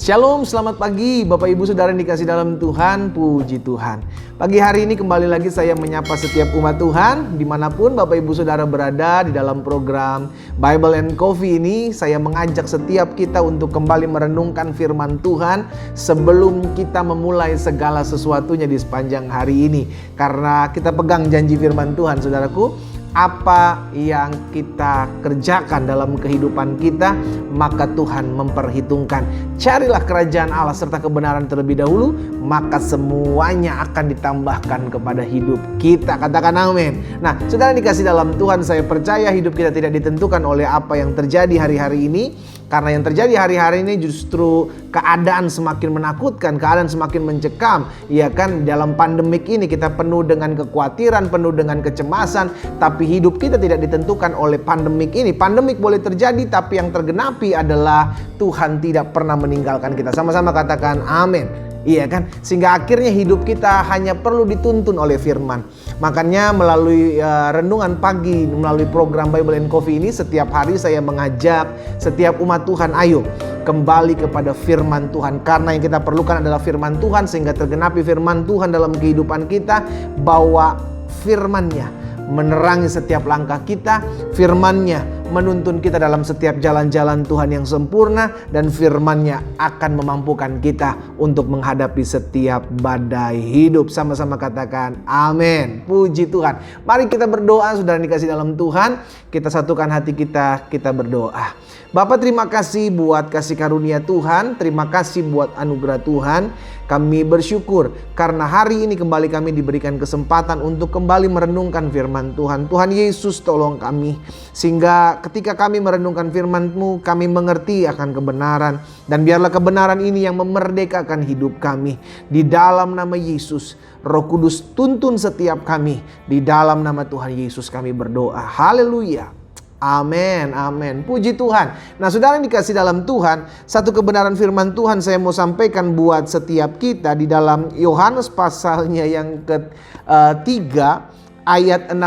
Shalom, selamat pagi Bapak Ibu Saudara yang dikasih dalam Tuhan, puji Tuhan. Pagi hari ini kembali lagi saya menyapa setiap umat Tuhan, dimanapun Bapak Ibu Saudara berada di dalam program Bible and Coffee ini. Saya mengajak setiap kita untuk kembali merenungkan firman Tuhan sebelum kita memulai segala sesuatunya di sepanjang hari ini. Karena kita pegang janji firman Tuhan, saudaraku. Apa yang kita kerjakan dalam kehidupan kita, maka Tuhan memperhitungkan. Carilah kerajaan Allah serta kebenaran terlebih dahulu, maka semuanya akan ditambahkan kepada hidup kita. Katakan amin. Nah, saudara dikasih dalam Tuhan, saya percaya hidup kita tidak ditentukan oleh apa yang terjadi hari-hari ini. Karena yang terjadi hari-hari ini justru keadaan semakin menakutkan, keadaan semakin mencekam. Ya kan, dalam pandemik ini kita penuh dengan kekhawatiran, penuh dengan kecemasan. Tapi hidup kita tidak ditentukan oleh pandemik ini. Pandemik boleh terjadi, tapi yang tergenapi adalah Tuhan tidak pernah meninggalkan kita. Sama-sama katakan amin. Iya kan? Sehingga akhirnya hidup kita hanya perlu dituntun oleh firman. Makanya melalui renungan pagi, melalui program Bible and Coffee ini, setiap hari saya mengajak setiap umat Tuhan, ayo kembali kepada firman Tuhan. Karena yang kita perlukan adalah firman Tuhan, sehingga tergenapi firman Tuhan dalam kehidupan kita. Bahwa firman-Nya menerangi setiap langkah kita, firman-Nya menuntun kita dalam setiap jalan-jalan Tuhan yang sempurna, dan firman-Nya akan memampukan kita untuk menghadapi setiap badai hidup. Sama-sama katakan amin. Puji Tuhan. Mari kita berdoa, saudara yang dikasih dalam Tuhan. Kita satukan hati kita, kita berdoa. Bapa, terima kasih buat kasih karunia Tuhan, terima kasih buat anugerah Tuhan. Kami bersyukur karena hari ini kembali kami diberikan kesempatan untuk kembali merenungkan firman Tuhan. Tuhan Yesus, tolong kami sehingga ketika kami merenungkan firman-Mu, kami mengerti akan kebenaran, dan biarlah kebenaran ini yang memerdekakan hidup kami. Di dalam nama Yesus, Roh Kudus tuntun setiap kami. Di dalam nama Tuhan Yesus kami berdoa. Haleluya. Amin, amin. Puji Tuhan. Nah, saudara yang dikasih dalam Tuhan, satu kebenaran firman Tuhan saya mau sampaikan buat setiap kita di dalam Yohanes pasalnya yang ketiga ayat 16.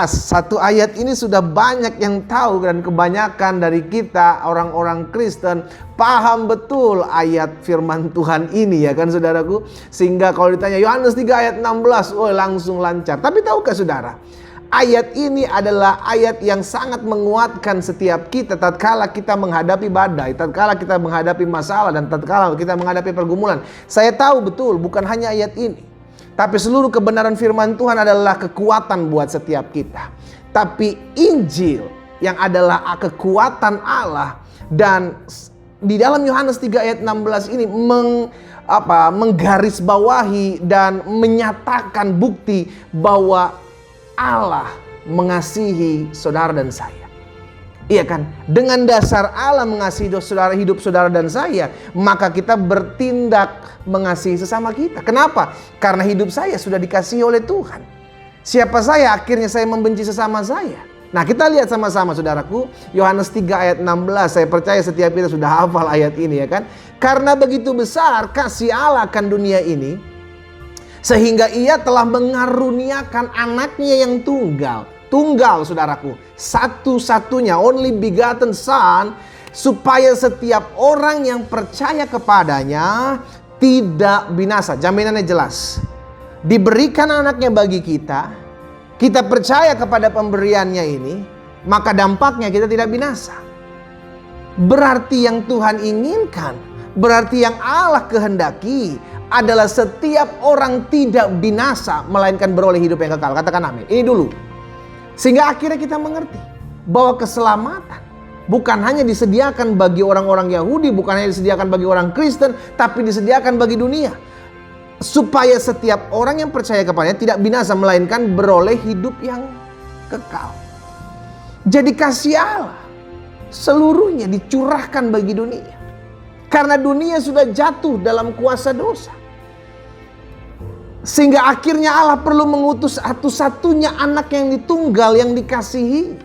Satu ayat ini sudah banyak yang tahu, dan kebanyakan dari kita orang-orang Kristen paham betul ayat firman Tuhan ini, ya kan saudaraku. Sehingga kalau ditanya Yohanes 3 ayat 16, langsung lancar. Tapi tahukah saudara, ayat ini adalah ayat yang sangat menguatkan setiap kita tatkala kita menghadapi badai, tatkala kita menghadapi masalah, dan tatkala kita menghadapi pergumulan. Saya tahu betul bukan hanya ayat ini, tapi seluruh kebenaran firman Tuhan adalah kekuatan buat setiap kita. Tapi Injil yang adalah kekuatan Allah, dan di dalam Yohanes 3 ayat 16 ini menggarisbawahi dan menyatakan bukti bahwa Allah mengasihi saudara dan saya. Iya kan? Dengan dasar Allah mengasihi hidup saudara dan saya, maka kita bertindak mengasihi sesama kita. Kenapa? Karena hidup saya sudah dikasihi oleh Tuhan. Siapa saya, akhirnya saya membenci sesama saya. Nah, kita lihat sama-sama saudaraku, Yohanes 3 ayat 16. Saya percaya setiap kita sudah hafal ayat ini, ya kan? Karena begitu besar kasih Allah akan dunia ini, sehingga ia telah mengaruniakan anaknya yang tunggal. Tunggal saudaraku, satu-satunya, only begotten son, supaya setiap orang yang percaya kepadanya tidak binasa. Jaminannya jelas. Diberikan anaknya bagi kita, kita percaya kepada pemberiannya ini, maka dampaknya kita tidak binasa. Berarti yang Tuhan inginkan, berarti yang Allah kehendaki adalah setiap orang tidak binasa, melainkan beroleh hidup yang kekal. Katakan amin. Ini dulu. Sehingga akhirnya kita mengerti bahwa keselamatan bukan hanya disediakan bagi orang-orang Yahudi, bukan hanya disediakan bagi orang Kristen, tapi disediakan bagi dunia. Supaya setiap orang yang percaya kepadanya tidak binasa, melainkan beroleh hidup yang kekal. Jadi kasih Allah seluruhnya dicurahkan bagi dunia. Karena dunia sudah jatuh dalam kuasa dosa. Sehingga akhirnya Allah perlu mengutus satu-satunya anak yang ditunggal, yang dikasihi.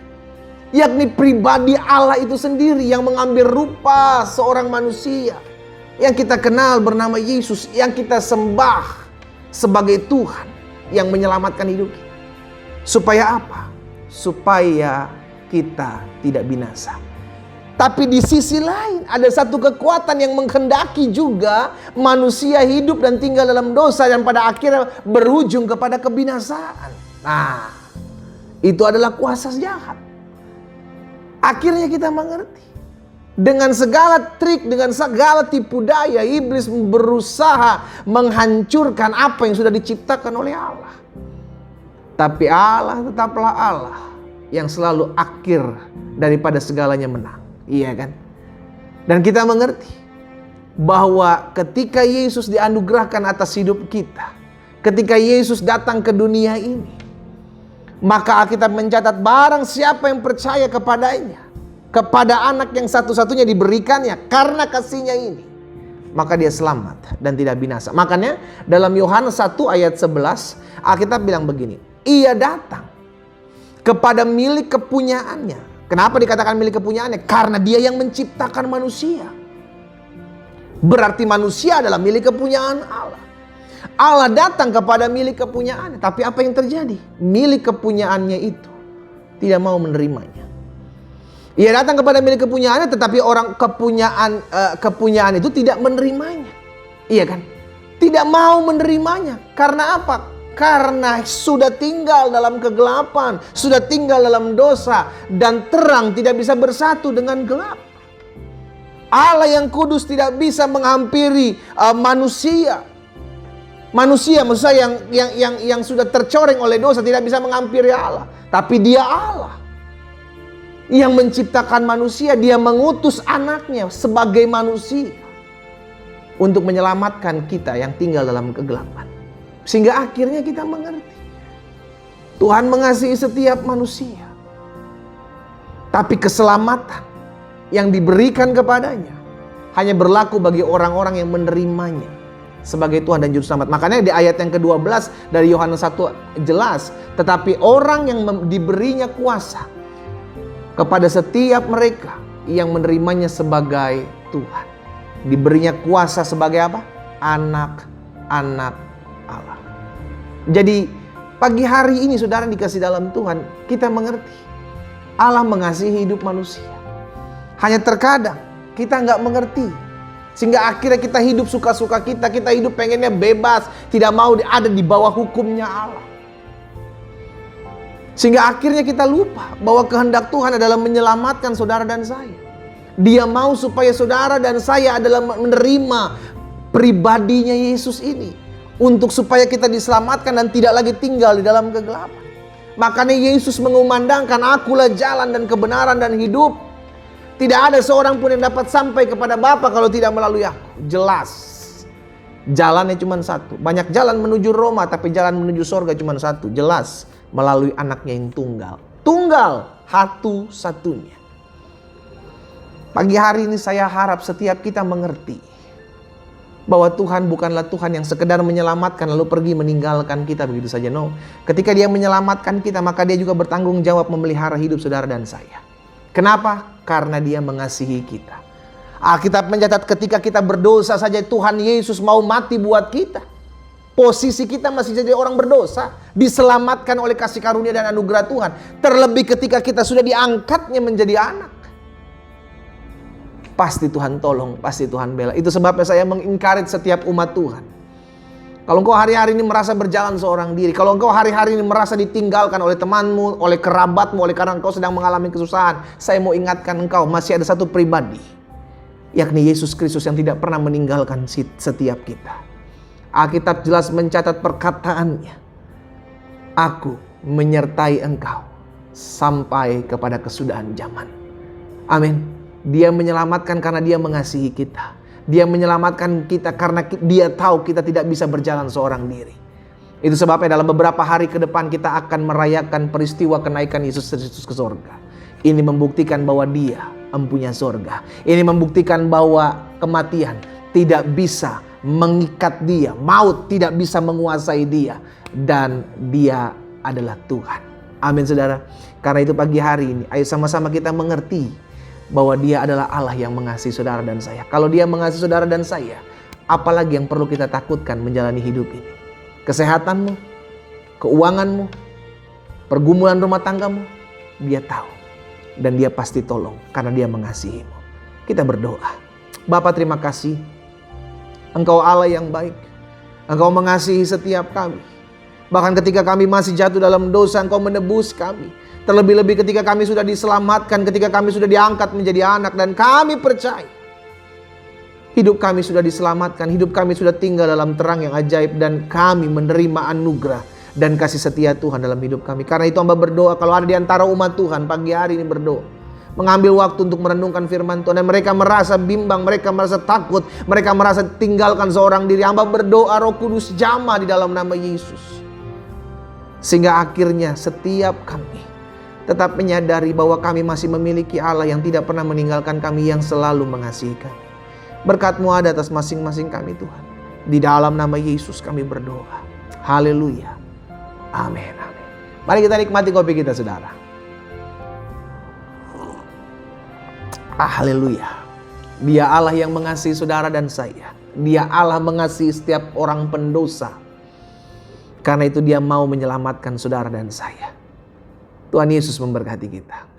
Yakni pribadi Allah itu sendiri yang mengambil rupa seorang manusia. Yang kita kenal bernama Yesus, yang kita sembah sebagai Tuhan yang menyelamatkan hidup kita. Supaya apa? Supaya kita tidak binasa. Tapi di sisi lain ada satu kekuatan yang menghendaki juga manusia hidup dan tinggal dalam dosa dan pada akhirnya berujung kepada kebinasaan. Nah, itu adalah kuasa jahat. Akhirnya kita mengerti. Dengan segala trik, dengan segala tipu daya, iblis berusaha menghancurkan apa yang sudah diciptakan oleh Allah. Tapi Allah tetaplah Allah yang selalu akhir daripada segalanya menang. Iya kan? Dan kita mengerti bahwa ketika Yesus dianugerahkan atas hidup kita, ketika Yesus datang ke dunia ini, maka Alkitab mencatat barang siapa yang percaya kepadanya, kepada anak yang satu-satunya diberikannya karena kasihnya ini, maka dia selamat dan tidak binasa. Makanya dalam Yohanes 1 ayat 11 Alkitab bilang begini, ia datang kepada milik kepunyaannya. Kenapa dikatakan milik kepunyaannya? Karena dia yang menciptakan manusia. Berarti manusia adalah milik kepunyaan Allah. Allah datang kepada milik kepunyaannya. Tapi apa yang terjadi? Milik kepunyaannya itu tidak mau menerimanya. Ia datang kepada milik kepunyaannya, tetapi orang kepunyaan itu tidak menerimanya. Iya kan? Tidak mau menerimanya. Karena apa? Karena sudah tinggal dalam kegelapan, sudah tinggal dalam dosa, dan terang tidak bisa bersatu dengan gelap. Allah yang kudus tidak bisa menghampiri manusia. Manusia, maksud saya yang sudah tercoreng oleh dosa tidak bisa menghampiri Allah. Tapi dia Allah yang menciptakan manusia, dia mengutus anaknya sebagai manusia untuk menyelamatkan kita yang tinggal dalam kegelapan. Sehingga akhirnya kita mengerti Tuhan mengasihi setiap manusia, tapi keselamatan yang diberikan kepadanya hanya berlaku bagi orang-orang yang menerimanya sebagai Tuhan dan Juru Selamat. Makanya di ayat yang ke-12 dari Yohanes 1 jelas, tetapi orang yang diberinya kuasa kepada setiap mereka yang menerimanya sebagai Tuhan. Diberinya kuasa sebagai apa? Anak-anak Allah. Jadi pagi hari ini saudara dikasih dalam Tuhan, kita mengerti Allah mengasihi hidup manusia. Hanya terkadang kita nggak mengerti, sehingga akhirnya kita hidup suka-suka kita hidup pengennya bebas, tidak mau ada di bawah hukumnya Allah. Sehingga akhirnya kita lupa bahwa kehendak Tuhan adalah menyelamatkan saudara dan saya. Dia mau supaya saudara dan saya adalah menerima pribadinya Yesus ini, untuk supaya kita diselamatkan dan tidak lagi tinggal di dalam kegelapan. Makanya Yesus mengumandangkan, akulah jalan dan kebenaran dan hidup. Tidak ada seorang pun yang dapat sampai kepada Bapa kalau tidak melalui aku. Jelas. Jalannya cuma satu. Banyak jalan menuju Roma, tapi jalan menuju sorga cuma satu. Jelas. Melalui anaknya yang tunggal. Tunggal. Satu-satunya. Pagi hari ini saya harap setiap kita mengerti bahwa Tuhan bukanlah Tuhan yang sekedar menyelamatkan lalu pergi meninggalkan kita begitu saja. No. Ketika dia menyelamatkan kita, maka dia juga bertanggung jawab memelihara hidup saudara dan saya. Kenapa? Karena dia mengasihi kita. Alkitab mencatat ketika kita berdosa saja Tuhan Yesus mau mati buat kita. Posisi kita masih jadi orang berdosa, diselamatkan oleh kasih karunia dan anugerah Tuhan. Terlebih ketika kita sudah diangkatnya menjadi anak. Pasti Tuhan tolong, pasti Tuhan bela. Itu sebabnya saya mengencourage setiap umat Tuhan. Kalau engkau hari-hari ini merasa berjalan seorang diri, kalau engkau hari-hari ini merasa ditinggalkan oleh temanmu, oleh kerabatmu, oleh karena engkau sedang mengalami kesusahan, saya mau ingatkan engkau, masih ada satu pribadi, yakni Yesus Kristus yang tidak pernah meninggalkan setiap kita. Alkitab jelas mencatat perkataannya, aku menyertai engkau sampai kepada kesudahan zaman. Amin. Dia menyelamatkan karena dia mengasihi kita. Dia menyelamatkan kita karena dia tahu kita tidak bisa berjalan seorang diri. Itu sebabnya dalam beberapa hari ke depan kita akan merayakan peristiwa kenaikan Yesus Kristus ke sorga. Ini membuktikan bahwa dia empunya sorga. Ini membuktikan bahwa kematian tidak bisa mengikat dia. Maut tidak bisa menguasai dia. Dan dia adalah Tuhan. Amin saudara. Karena itu pagi hari ini ayo sama-sama kita mengerti bahwa dia adalah Allah yang mengasihi saudara dan saya. Kalau dia mengasihi saudara dan saya, apalagi yang perlu kita takutkan menjalani hidup ini? Kesehatanmu, keuanganmu, pergumulan rumah tanggamu, dia tahu. Dan dia pasti tolong karena dia mengasihimu. Kita berdoa. Bapa, terima kasih. Engkau Allah yang baik. Engkau mengasihi setiap kami. Bahkan ketika kami masih jatuh dalam dosa, Engkau menebus kami. Terlebih-lebih ketika kami sudah diselamatkan, ketika kami sudah diangkat menjadi anak, dan kami percaya hidup kami sudah diselamatkan, hidup kami sudah tinggal dalam terang yang ajaib, dan kami menerima anugerah dan kasih setia Tuhan dalam hidup kami. Karena itu hamba berdoa, kalau ada di antara umat Tuhan pagi hari ini berdoa, mengambil waktu untuk merenungkan firman Tuhan, dan mereka merasa bimbang, mereka merasa takut, mereka merasa tinggalkan seorang diri, hamba berdoa Roh Kudus jamah di dalam nama Yesus. Sehingga akhirnya setiap kami tetap menyadari bahwa kami masih memiliki Allah yang tidak pernah meninggalkan kami, yang selalu mengasihi kami. Berkat-Mu ada atas masing-masing kami Tuhan. Di dalam nama Yesus kami berdoa. Haleluya. Amin. Amin. Mari kita nikmati kopi kita, saudara. Haleluya. Dia Allah yang mengasihi saudara dan saya. Dia Allah mengasihi setiap orang pendosa. Karena itu Dia mau menyelamatkan saudara dan saya. Tuhan Yesus memberkati kita.